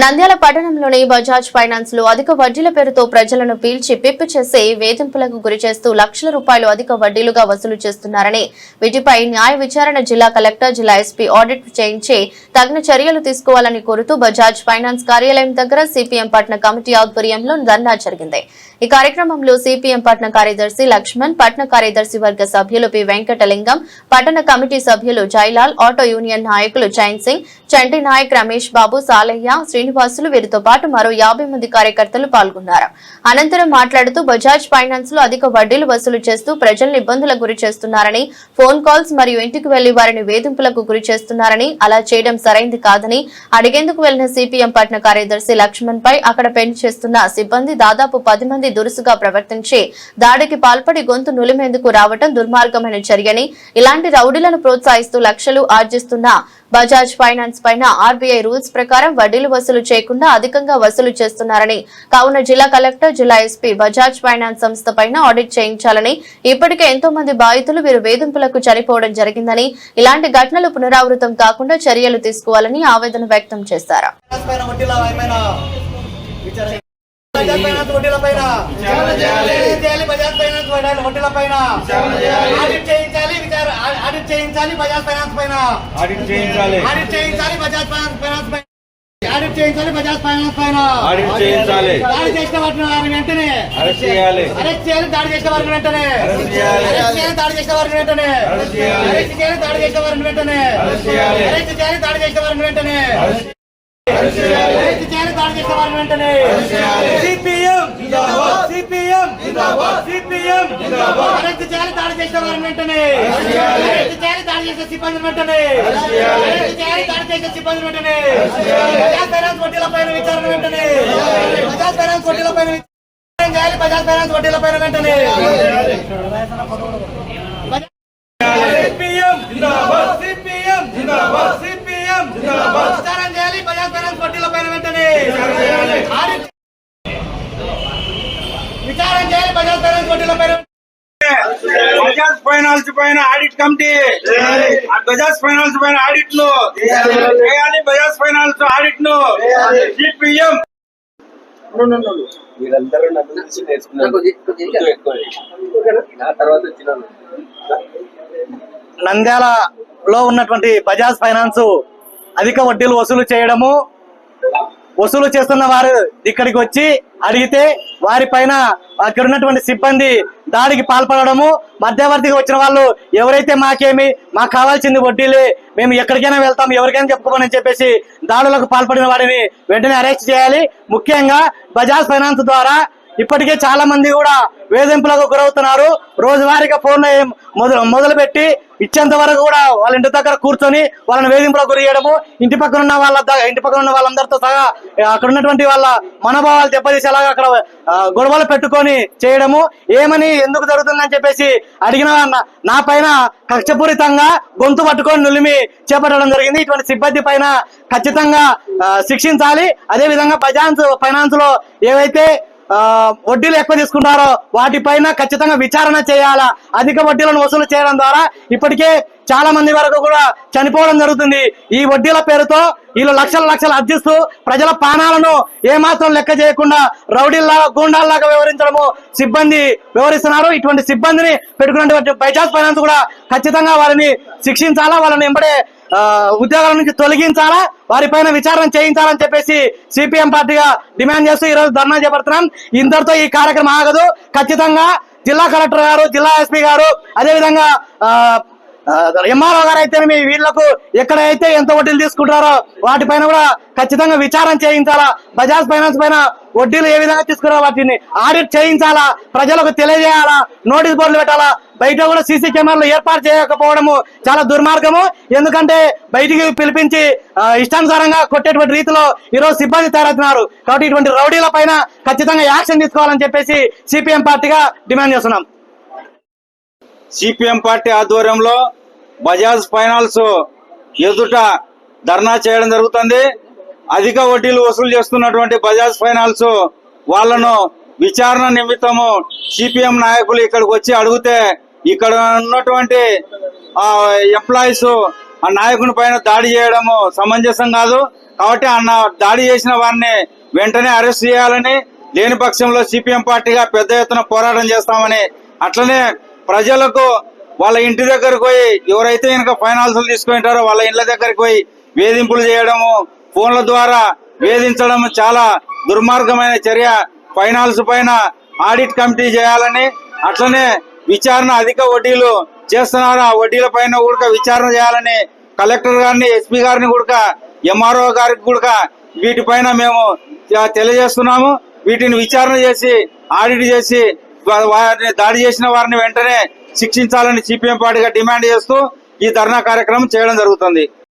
నంద్యాల పట్టణంలోని బజాజ్ ఫైనాన్స్ లో అధిక వడ్డీల పేరుతో ప్రజలను పీల్చి పిప్పి చేసి వేధింపులకు గురిచేస్తూ లక్షల రూపాయలు అధిక వడ్డీలుగా వసూలు చేస్తున్నారని వీటిపై న్యాయ విచారణ జిల్లా కలెక్టర్ జిల్లా ఎస్పీ ఆడిట్ చేయించి తగిన చర్యలు తీసుకోవాలని కోరుతూ బజాజ్ ఫైనాన్స్ కార్యాలయం దగ్గర సిపిఎం పట్న కమిటీ ఆధ్వర్యంలో ధర్నా జరిగింది। ఈ కార్యక్రమంలో సిపిఎం పట్న కార్యదర్శి లక్ష్మణ్, పట్న కార్యదర్శి వర్గ సభ్యులు పి వెంకటలింగం, పట్టణ కమిటీ సభ్యులు జైలాల్, ఆటో యూనియన్ నాయకులు చైన్ సింగ్, చంటి నాయక్, రమేష్ బాబు, సాలయ్య, శ్రీనివాసులు వీరితో పాటు మరో 50 మంది కార్యకర్తలు పాల్గొన్నారు। అనంతరం మాట్లాడుతూ బజాజ్ ఫైనాన్స్ లో అధిక వడ్డీలు వసూలు చేస్తూ ప్రజలను ఇబ్బందులకు గురి చేస్తున్నారని, ఫోన్ కాల్స్ మరియు ఇంటికి వెళ్లి వారిని వేధింపులకు గురి చేస్తున్నారని, అలా చేయడం సరైంది కాదని అడిగేందుకు వెళ్లిన సిపిఎం పట్న కార్యదర్శి లక్ష్మణ్ పై అక్కడ పని చేస్తున్న సిబ్బంది దాదాపు 10 మంది దురుసుగా ప్రవర్తించి దాడికి పాల్పడి గొంతు నులిమేందుకు రావడం దుర్మార్గమైన చర్యని, ఇలాంటి రౌడీలను ప్రోత్సహిస్తూ లక్షలు ఆర్జిస్తున్న బజాజ్ ఫైనాన్స్ పైన ఆర్బీఐ రూల్స్ ప్రకారం వడ్డీలు వసూలు చేయకుండా అధికంగా వసూలు చేస్తున్నారని, కావున జిల్లా కలెక్టర్, జిల్లా ఎస్పీ బజాజ్ ఫైనాన్స్ సంస్థ పైన ఆడిట్ చేయించాలని, ఇప్పటికే ఎంతో మంది బాధితులు వీరు వేధింపులకు చనిపోవడం జరిగిందని, ఇలాంటి ఘటనలు పునరావృతం కాకుండా చర్యలు తీసుకోవాలని ఆవేదన వ్యక్తం చేశారు। బజాజ్ ఫైనాన్స్ వడ్డీల పైన బజాజ్ ఫైనాన్స్ వడ్డీల పైన ఆడిట్ చేయించాలి బజాజ్ ఫైనాన్స్ పైన ఆడిట్ చేయించాలి బజాజ్ ఫైనాన్స్ పైన ఆడిట్ చేయించాలి బజాజ్ ఫైనాన్స్ పైన దాడి చేసిన వారిని వెంటనే అరెస్ట్ చేయాలి దాడి చేసిన వారిని వెంటనే దాడి చేసిన వారిని వెంటనే అరెస్ట్ చేయాలి దాడి చేసిన వారిని వెంటనే అరెస్ట్ చేయాలి దాడి చేసిన వారిని వెంటనే సిపిఎం సిపిఎం సిపిఎం అరెస్ట్ చేయాలి దాడి చేసిన వారిని వెంటనే అరెస్ట్ చేయాలి దాడి చేసిన సిబ్బంది వెంటనే అరెస్ట్ చేయాలి దాడి చేసిన సిబ్బంది వెంటనే బజాజ్ ఫైనాన్స్ వడ్డీల పైన విచారణ వెంటనే బజాజ్ ఫైనాన్స్ వడ్డీల పైన విచారణ చేయాలి బజాజ్ ఫైనాన్స్ వడ్డీల పైన వెంటనే సిపిఎం సిపిఎం సిపిఎం విచారణ చేయాలి బజాజ్ ఫైనాన్స్ వడ్డీల పైన వెంటనే విచారణ చేయాలి బజాజ్ ఫైనాన్స్ వడ్డీల పైన బజాజ్ ఫైనాన్స్ పైన ఆడిట్ కమిటీ బజాజ్ ఫైనాన్స్ పైన ఆడిట్ ను చేయాలి బజాజ్ ఫైనాన్స్ ఆడిట్ ను సిపిఎం మీరందరూ నన్ను చూసి నేర్చుకున్నారు నా తర్వాత వచ్చినాను। నంద్యాలలో ఉన్నటువంటి బజాజ్ ఫైనాన్స్ అధిక వడ్డీలు వసూలు చేస్తున్న వారు ఇక్కడికి వచ్చి అడిగితే వారిపైన అక్కడ ఉన్నటువంటి సిబ్బంది దాడికి పాల్పడము, మధ్యవర్తిగా వచ్చిన వాళ్ళు ఎవరైతే మాకు కావాల్సింది వడ్డీలే, మేము ఎక్కడికైనా వెళ్తాం, ఎవరికైనా చెప్పుకోమని చెప్పేసి దాడులకు పాల్పడిన వారిని వెంటనే అరెస్ట్ చేయాలి। ముఖ్యంగా బజాజ్ ఫైనాన్స్ ద్వారా ఇప్పటికే చాలా మంది కూడా వేధింపులకు గురవుతున్నారు। రోజువారీగా ఫోన్లో మొదలుపెట్టి ఇచ్చేంత వరకు కూడా వాళ్ళ ఇంటి దగ్గర కూర్చొని వాళ్ళని వేధింపులకు గురి చేయడము, ఇంటి పక్కన ఉన్న వాళ్ళందరితో సహా అక్కడ ఉన్నటువంటి వాళ్ళ మనోభావాలు దెబ్బతీసేలాగా అక్కడ గొడవలు పెట్టుకొని చేయడము, ఏమని ఎందుకు జరుగుతుందని చెప్పేసి అడిగిన నా పైన కక్షపూరితంగా గొంతు పట్టుకొని నులిమి చేపట్టడం జరిగింది। ఇటువంటి సిబ్బంది పైన ఖచ్చితంగా శిక్షించాలి। అదే విధంగా బజాజ్ ఫైనాన్స్ లో ఏవైతే వడ్డీలు ఎక్కువ తీసుకుంటారో వాటిపైన ఖచ్చితంగా విచారణ చేయాలా। అధిక వడ్డీలను వసూలు చేయడం ద్వారా ఇప్పటికే చాలా మంది వరకు కూడా చనిపోవడం జరుగుతుంది। ఈ వడ్డీల పేరుతో వీళ్ళు లక్షలు అర్జిస్తూ ప్రజల ప్రాణాలను ఏమాత్రం లెక్క చేయకుండా రౌడీల్లాగా గూండాల్లాగా వ్యవహరిస్తున్నారు। ఇటువంటి సిబ్బందిని పెట్టుకున్నటువంటి బజాజ్ ఫైనాన్స్ కూడా ఖచ్చితంగా వారిని శిక్షించాలా, వాళ్ళని వెంబడే ఉద్యోగాల నుంచి తొలగించాలా, వారిపైన విచారణ చేయించాలని చెప్పేసి సిపిఎం పార్టీగా డిమాండ్ చేస్తూ ఈ రోజు ధర్నా చేపడుతున్నాం। ఇంతటితో ఈ కార్యక్రమం ఆగదు। ఖచ్చితంగా జిల్లా కలెక్టర్ గారు, జిల్లా ఎస్పీ గారు, అదేవిధంగా ఎంఆర్ఓ గారు అయితే వీళ్లకు ఎక్కడైతే ఎంత వడ్డీలు తీసుకుంటారో వాటిపైన కూడా ఖచ్చితంగా విచారణ చేయించాలా। బజాజ్ ఫైనాన్స్ పైన వడ్డీలు ఏ విధంగా తీసుకున్నారో వాటిని ఆడిట్ చేయించాలా, ప్రజలకు తెలియజేయాలా, నోటీస్ బోర్డులు పెట్టాలా। బయట కూడా సీసీ కెమెరాలు ఏర్పాటు చేయకపోవడము చాలా దుర్మార్గము। ఎందుకంటే బయటికి పిలిపించి ఇష్టానుసారంగా కొట్టేటువంటి రీతిలో ఈరోజు సిబ్బంది తయారవుతున్నారు। కాబట్టి ఇటువంటి రౌడీల పైన ఖచ్చితంగా యాక్షన్ తీసుకోవాలని చెప్పేసి సిపిఎం పార్టీగా డిమాండ్ చేస్తున్నాం। సిపిఎం పార్టీ ఆధ్వర్యంలో బజాజ్ ఫైనాన్స్ ఎదుట ధర్నా చేయడం జరుగుతుంది। అధిక వడ్డీలు వసూలు చేస్తున్నటువంటి బజాజ్ ఫైనాన్స్ వాళ్ళను విచారణ నిమిత్తము సిపిఎం నాయకులు ఇక్కడికి వచ్చి అడిగితే ఇక్కడ ఉన్నటువంటి ఎంప్లాయీస్ ఆ నాయకుని పైన దాడి చేయడము సమంజసం కాదు. కాబట్టి దాడి చేసిన వారిని వెంటనే అరెస్ట్ చేయాలని, లేని పక్షంలో సిపిఎం పార్టీగా పెద్ద ఎత్తున పోరాటం చేస్తామని, అట్లనే ప్రజలకు వాళ్ళ ఇంటి దగ్గరకు పోయి ఎవరైతే కనుక ఫైనాన్స్ తీసుకుంటారో వాళ్ళ ఇళ్ల దగ్గరికి పోయి వేధింపులు చేయడము, ఫోన్ల ద్వారా వేధించడం చాలా దుర్మార్గమైన చర్య. ఫైనాన్స్ పైన ఆడిట్ కమిటీ చేయాలని, అట్లనే విచారణ అధిక వడ్డీలు చేస్తున్నారు, ఆ వడ్డీల పైన కూడా విచారణ చేయాలని కలెక్టర్ గారిని, ఎస్పీ గారిని కూడా, ఎంఆర్ఓ గారికి కూడా వీటిపైన మేము తెలియజేస్తున్నాము. వీటిని విచారణ చేసి ఆడిట్ చేసి వారిని దాడి చేసిన వారిని వెంటనే శిక్షించాలని సిపిఎం పార్టీగా డిమాండ్ చేస్తూ ఈ ధర్నా కార్యక్రమం చేయడం జరుగుతుంది.